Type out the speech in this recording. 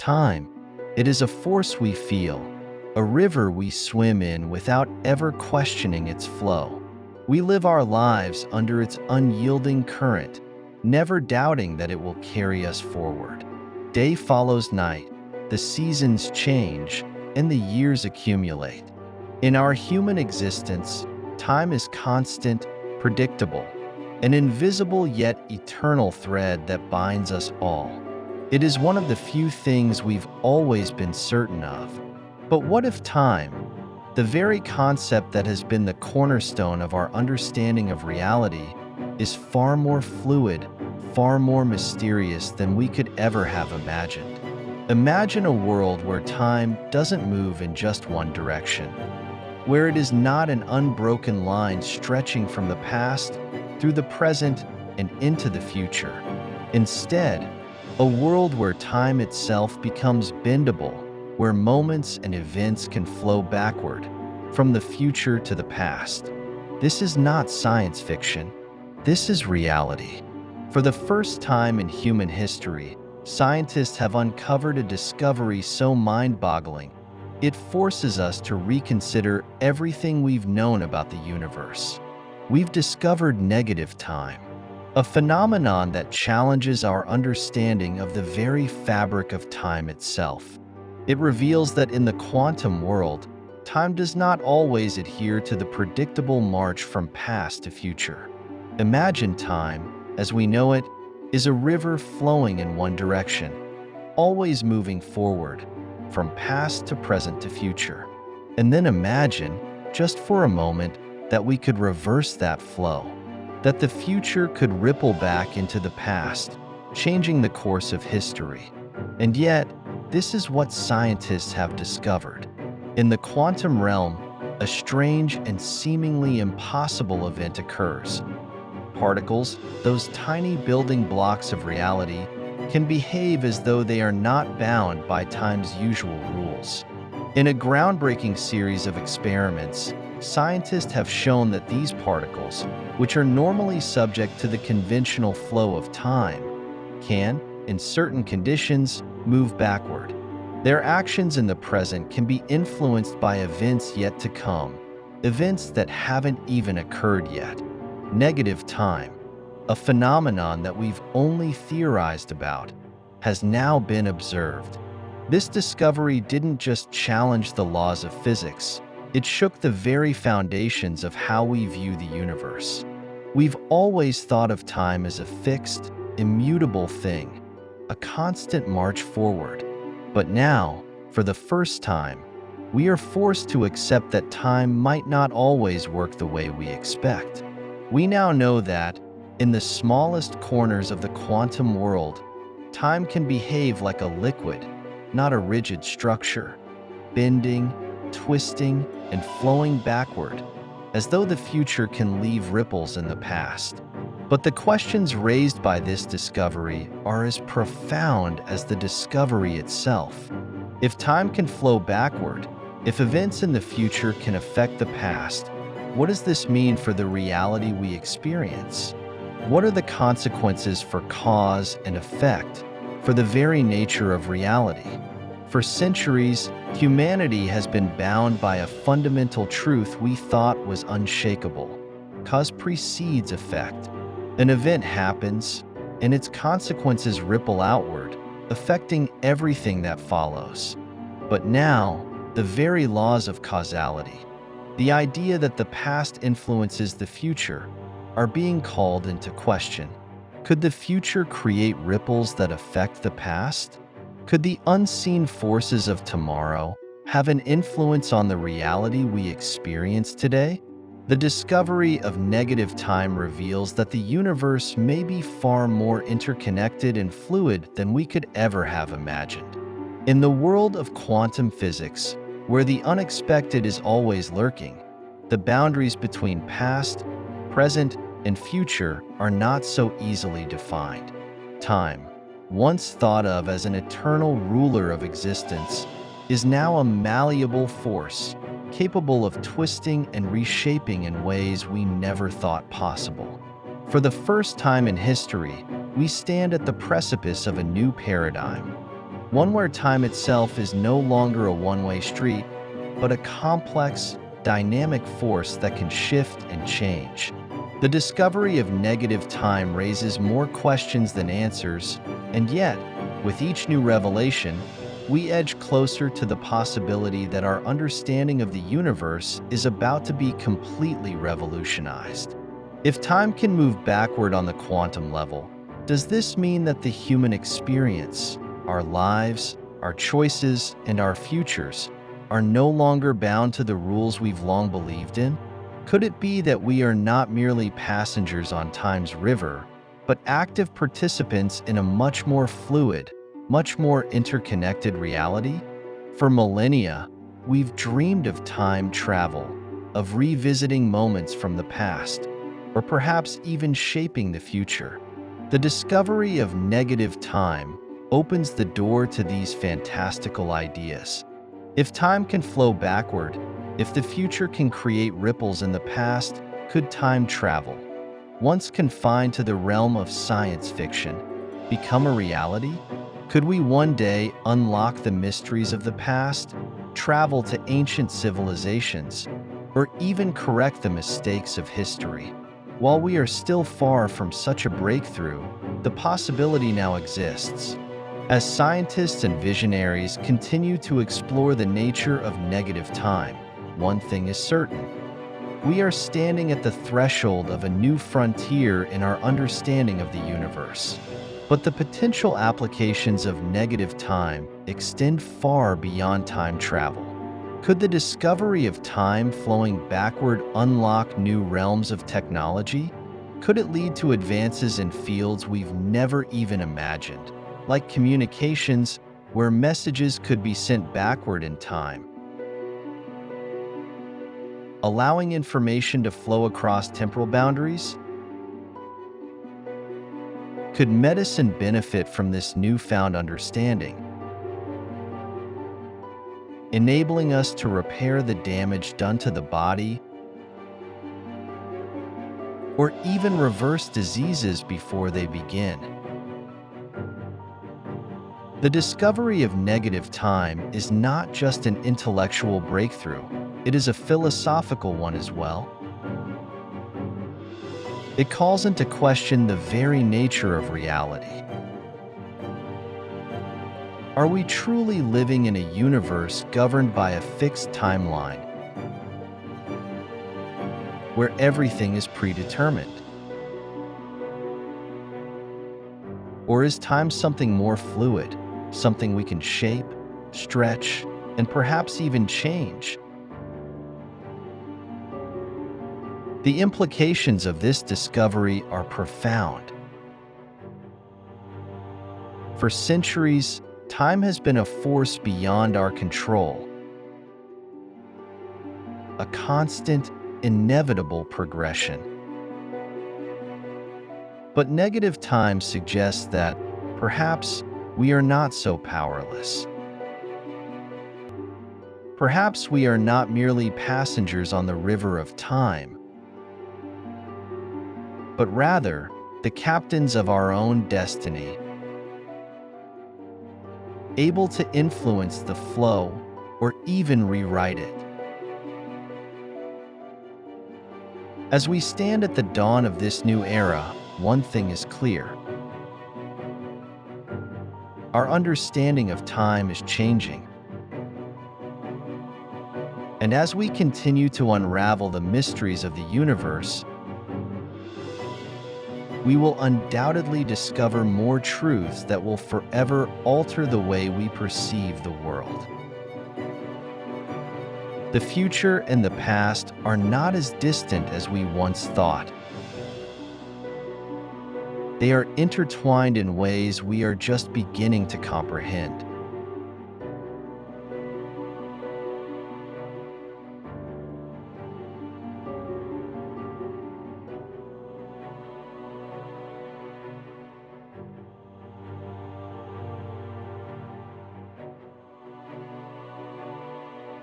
Time. It is a force we feel, a river we swim in without ever questioning its flow. We live our lives under its unyielding current, never doubting that it will carry us forward. Day follows night, the seasons change, and the years accumulate. In our human existence, time is constant, predictable, an invisible yet eternal thread that binds us all. It is one of the few things we've always been certain of. But what if time, the very concept that has been the cornerstone of our understanding of reality, is far more fluid, far more mysterious than we could ever have imagined? Imagine a world where time doesn't move in just one direction, where it is not an unbroken line stretching from the past through the present and into the future. Instead, a world where time itself becomes bendable, where moments and events can flow backward, from the future to the past. This is not science fiction. This is reality. For the first time in human history, scientists have uncovered a discovery so mind-boggling, it forces us to reconsider everything we've known about the universe. We've discovered negative time, a phenomenon that challenges our understanding of the very fabric of time itself. It reveals that in the quantum world, time does not always adhere to the predictable march from past to future. Imagine time, as we know it, is a river flowing in one direction, always moving forward, from past to present to future. And then imagine, just for a moment, that we could reverse that flow, that the future could ripple back into the past, changing the course of history. And yet, this is what scientists have discovered. In the quantum realm, a strange and seemingly impossible event occurs. Particles, those tiny building blocks of reality, can behave as though they are not bound by time's usual rules. In a groundbreaking series of experiments, scientists have shown that these particles, which are normally subject to the conventional flow of time, can, in certain conditions, move backward. Their actions in the present can be influenced by events yet to come, events that haven't even occurred yet. Negative time, a phenomenon that we've only theorized about, has now been observed. This discovery didn't just challenge the laws of physics, it shook the very foundations of how we view the universe. We've always thought of time as a fixed, immutable thing, a constant march forward. But now, for the first time, we are forced to accept that time might not always work the way we expect. We now know that, in the smallest corners of the quantum world, time can behave like a liquid, not a rigid structure, bending, twisting, and flowing backward, as though the future can leave ripples in the past. But the questions raised by this discovery are as profound as the discovery itself. If time can flow backward, if events in the future can affect the past, what does this mean for the reality we experience? What are the consequences for cause and effect, for the very nature of reality? For centuries, humanity has been bound by a fundamental truth we thought was unshakable. Cause precedes effect. An event happens, and its consequences ripple outward, affecting everything that follows. But now, the very laws of causality, the idea that the past influences the future, are being called into question. Could the future create ripples that affect the past? Could the unseen forces of tomorrow have an influence on the reality we experience today? The discovery of negative time reveals that the universe may be far more interconnected and fluid than we could ever have imagined. In the world of quantum physics, where the unexpected is always lurking, the boundaries between past, present, and future are not so easily defined. Time, once thought of as an eternal ruler of existence, is now a malleable force, capable of twisting and reshaping in ways we never thought possible. For the first time in history, we stand at the precipice of a new paradigm, one where time itself is no longer a one-way street, but a complex, dynamic force that can shift and change. The discovery of negative time raises more questions than answers, and yet, with each new revelation, we edge closer to the possibility that our understanding of the universe is about to be completely revolutionized. If time can move backward on the quantum level, does this mean that the human experience, our lives, our choices, and our futures are no longer bound to the rules we've long believed in? Could it be that we are not merely passengers on time's river, but active participants in a much more fluid, much more interconnected reality? For millennia, we've dreamed of time travel, of revisiting moments from the past, or perhaps even shaping the future. The discovery of negative time opens the door to these fantastical ideas. If time can flow backward, if the future can create ripples in the past, could time travel, once confined to the realm of science fiction, become a reality? Could we one day unlock the mysteries of the past, travel to ancient civilizations, or even correct the mistakes of history? While we are still far from such a breakthrough, the possibility now exists. As scientists and visionaries continue to explore the nature of negative time, one thing is certain. We are standing at the threshold of a new frontier in our understanding of the universe. But the potential applications of negative time extend far beyond time travel. Could the discovery of time flowing backward unlock new realms of technology? Could it lead to advances in fields we've never even imagined, like communications, where messages could be sent backward in time, allowing information to flow across temporal boundaries? Could medicine benefit from this newfound understanding, enabling us to repair the damage done to the body, or even reverse diseases before they begin? The discovery of negative time is not just an intellectual breakthrough, it is a philosophical one as well. It calls into question the very nature of reality. Are we truly living in a universe governed by a fixed timeline, where everything is predetermined? Or is time something more fluid, something we can shape, stretch, and perhaps even change? The implications of this discovery are profound. For centuries, time has been a force beyond our control, a constant, inevitable progression. But negative time suggests that, perhaps, we are not so powerless. Perhaps we are not merely passengers on the river of time, but rather the captains of our own destiny, able to influence the flow or even rewrite it. As we stand at the dawn of this new era, one thing is clear. Our understanding of time is changing. And as we continue to unravel the mysteries of the universe, we will undoubtedly discover more truths that will forever alter the way we perceive the world. The future and the past are not as distant as we once thought. They are intertwined in ways we are just beginning to comprehend.